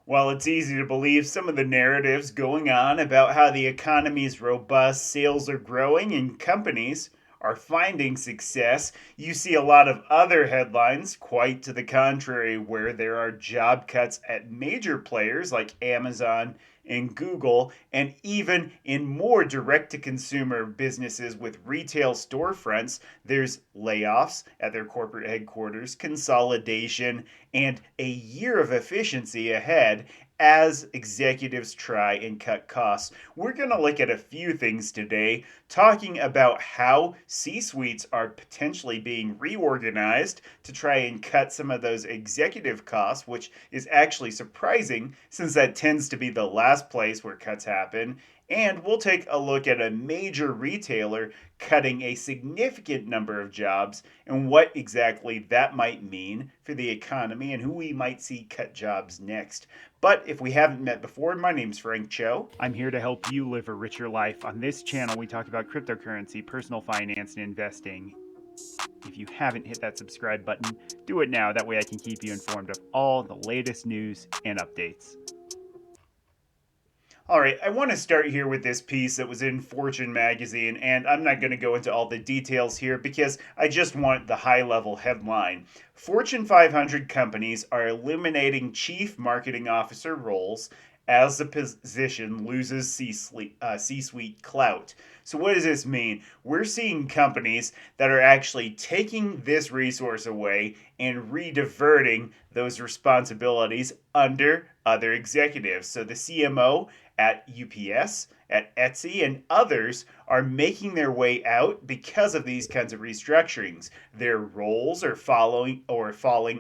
While it's easy to believe some of the narratives going on about how the economy is robust, sales are growing, and companies are finding success, you see a lot of other headlines quite to the contrary, where there are job cuts at major players like Amazon and Google, and even in more direct to consumer businesses with retail storefronts, there's layoffs at their corporate headquarters, consolidation, and a year of efficiency ahead as executives try and cut costs. We're going to look at a few things today, talking about how C suites are potentially being reorganized to try and cut some of those executive costs, which is actually surprising since that tends to be the last place where cuts happen. And we'll take a look at a major retailer cutting a significant number of jobs and what exactly that might mean for the economy and who we might see cut jobs next. But if we haven't met before, my name's Frank Cho. I'm here to help you live a richer life. On this channel, we talk about cryptocurrency, personal finance, and investing. If you haven't hit that subscribe button, do it now. That way I can keep you informed of all the latest news and updates. All right, I want to start here with this piece that was in Fortune magazine, and I'm not going to go into all the details here because I just want the high level headline. Fortune 500 companies are eliminating chief marketing officer roles as the position loses C-suite clout. So, what does this mean? We're seeing companies that are actually taking this resource away and rediverting those responsibilities under other executives. So, the CMO at UPS, at Etsy, and others are making their way out because of these kinds of restructurings. Their roles are falling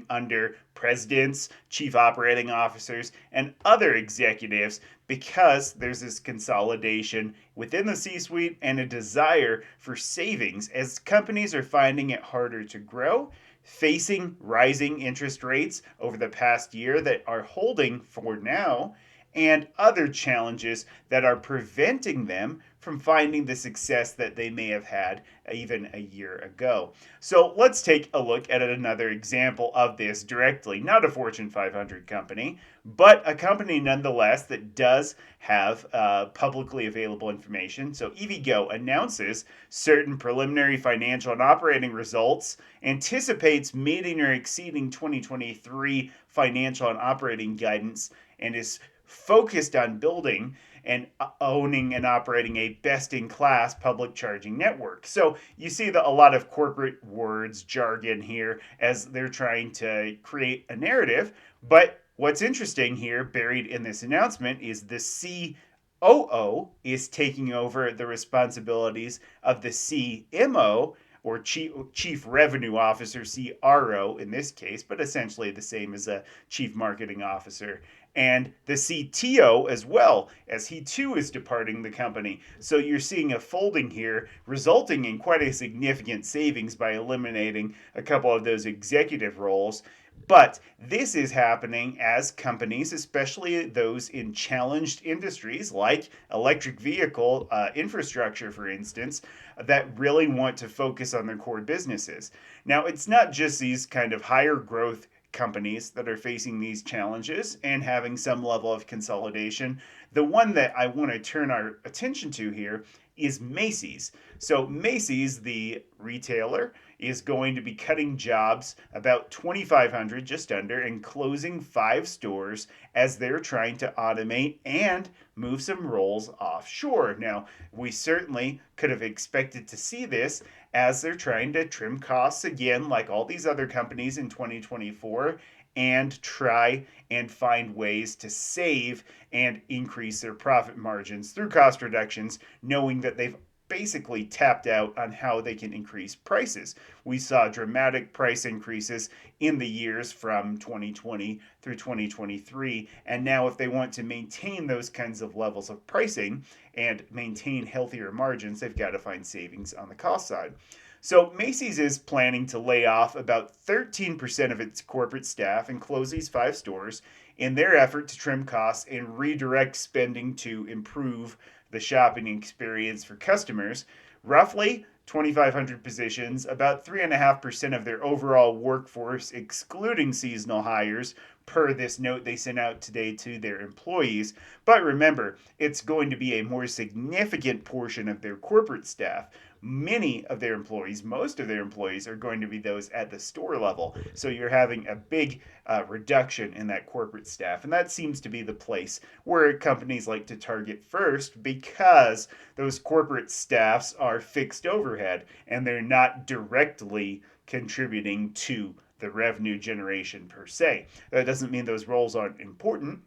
under presidents, chief operating officers, and other executives because there's this consolidation within the C suite and a desire for savings as companies are finding it harder to grow, facing rising interest rates over the past year that are holding for now, and other challenges that are preventing them from finding the success that they may have had even a year ago. So let's take a look at another example of this directly. Not a Fortune 500 company, but a company nonetheless that does have publicly available information. So EVgo announces certain preliminary financial and operating results, anticipates meeting or exceeding 2023 financial and operating guidance, and is focused on building and owning and operating a best-in-class public charging network. So you see a lot of corporate words, jargon here as they're trying to create a narrative. But what's interesting here, buried in this announcement, is the COO is taking over the responsibilities of the CMO, or Chief Revenue Officer, CRO in this case, but essentially the same as a Chief Marketing Officer, and the CTO as well, as he too is departing the company. So you're seeing a folding here, resulting in quite a significant savings by eliminating a couple of those executive roles. But this is happening as companies, especially those in challenged industries like electric vehicle infrastructure, for instance, that really want to focus on their core businesses. Now, it's not just these kind of higher growth companies that are facing these challenges and having some level of consolidation. The one that I want to turn our attention to here is Macys. So, Macys, the retailer, is going to be cutting jobs about 2,500, just under, and closing 5 stores as they're trying to automate and move some roles offshore. Now, we certainly could have expected to see this as they're trying to trim costs again, like all these other companies in 2024, and try and find ways to save and increase their profit margins through cost reductions, knowing that they've basically tapped out on how they can increase prices. We saw dramatic price increases in the years from 2020 through 2023. And now, if they want to maintain those kinds of levels of pricing and maintain healthier margins, they've got to find savings on the cost side. So Macy's is planning to lay off about 13% of its corporate staff and close these 5 stores in their effort to trim costs and redirect spending to improve the shopping experience for customers. Roughly 2,500 positions, about 3.5% of their overall workforce, excluding seasonal hires, per this note they sent out today to their employees. But remember, it's going to be a more significant portion of their corporate staff. Many of their employees, most of their employees, are going to be those at the store level. So you're having a big reduction in that corporate staff. And that seems to be the place where companies like to target first, because those corporate staffs are fixed overhead and they're not directly contributing to the revenue generation per se. That doesn't mean those roles aren't important.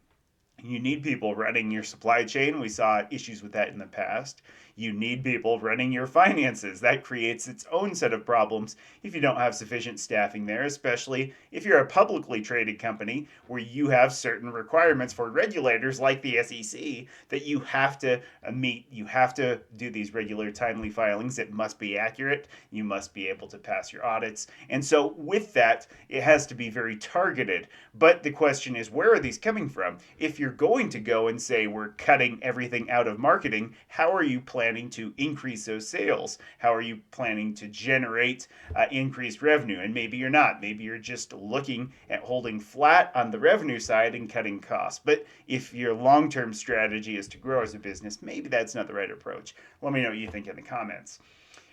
You need people running your supply chain. We saw issues with that in the past. You need people running your finances. That creates its own set of problems if you don't have sufficient staffing there, especially if you're a publicly traded company where you have certain requirements for regulators like the SEC that you have to meet. You have to do these regular timely filings. It must be accurate. You must be able to pass your audits. And so with that, it has to be very targeted. But the question is, where are these coming from? If you're going to go and say we're cutting everything out of marketing, how are you planning to increase those sales? How are you planning to generate increased revenue? And maybe you're not. Maybe you're just looking at holding flat on the revenue side and cutting costs. But if your long-term strategy is to grow as a business, maybe that's not the right approach. Let me know what you think in the comments.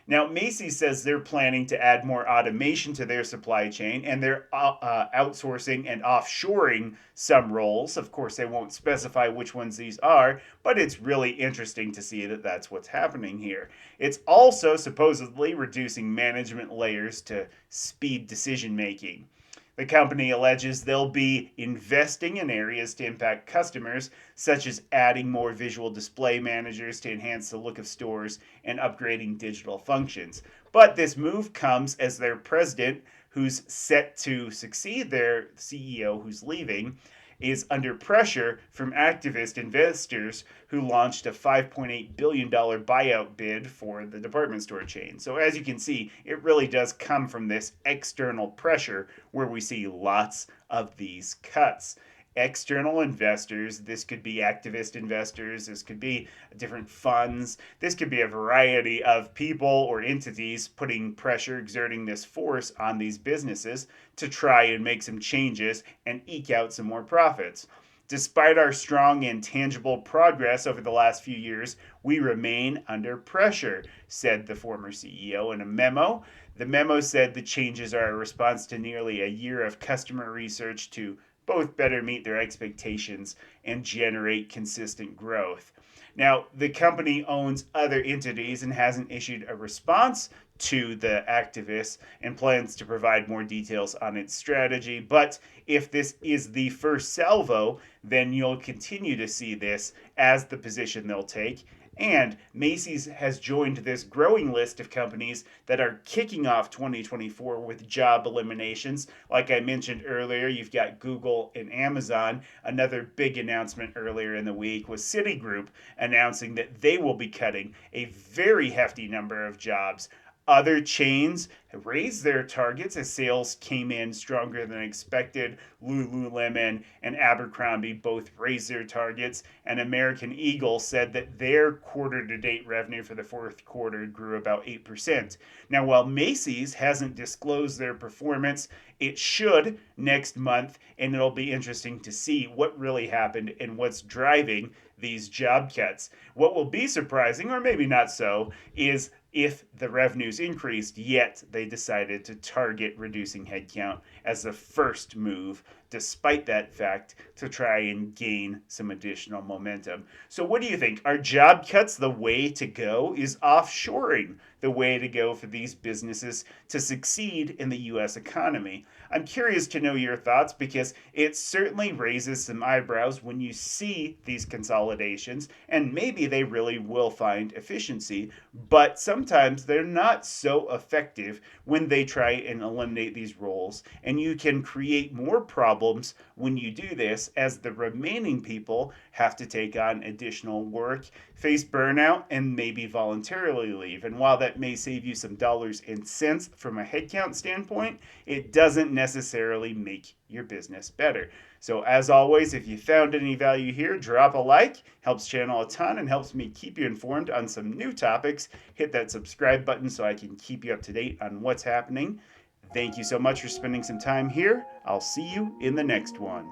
Now, Macy says they're planning to add more automation to their supply chain, and they're outsourcing and offshoring some roles. Of course, they won't specify which ones these are, but it's really interesting to see that that's what's happening here. It's also supposedly reducing management layers to speed decision making. The company alleges they'll be investing in areas to impact customers, such as adding more visual display managers to enhance the look of stores and upgrading digital functions. But this move comes as their president, who's set to succeed their CEO who's leaving, is under pressure from activist investors who launched a $5.8 billion buyout bid for the department store chain. So as you can see, it really does come from this external pressure where we see lots of these cuts. External investors, this could be activist investors, this could be different funds, this could be a variety of people or entities putting pressure, exerting this force on these businesses to try and make some changes and eke out some more profits. Despite our strong and tangible progress over the last few years, we remain under pressure, said the former CEO in a memo. The memo said the changes are a response to nearly a year of customer research to both better meet their expectations and generate consistent growth. Now, the company owns other entities and hasn't issued a response to the activists and plans to provide more details on its strategy. But if this is the first salvo, then you'll continue to see this as the position they'll take. And Macys has joined this growing list of companies that are kicking off 2024 with job eliminations. Like I mentioned earlier, you've got Google and Amazon. Another big announcement earlier in the week was Citigroup announcing that they will be cutting a very hefty number of jobs. Other chains raised their targets as sales came in stronger than expected. Lululemon and Abercrombie both raised their targets, and American Eagle said that their quarter-to-date revenue for the fourth quarter grew about 8%. Now, while Macys hasn't disclosed their performance, it should next month, and it'll be interesting to see what really happened and what's driving these job cuts. What will be surprising, or maybe not so, is if the revenues increased, yet they decided to target reducing headcount as the first move, despite that fact, to try and gain some additional momentum. So what do you think? Are job cuts the way to go? Is offshoring the way to go for these businesses to succeed in the U.S. economy? I'm curious to know your thoughts, because it certainly raises some eyebrows when you see these consolidations, and maybe they really will find efficiency, but sometimes they're not so effective when they try and eliminate these roles, and you can create more problems when you do this, as the remaining people have to take on additional work, face burnout, and maybe voluntarily leave. And while that may save you some dollars and cents from a headcount standpoint, it doesn't necessarily make your business better. So as always, if you found any value here, drop a like. Helps channel a ton and helps me keep you informed on some new topics. Hit that subscribe button so I can keep you up to date on what's happening. Thank you so much for spending some time here. I'll see you in the next one.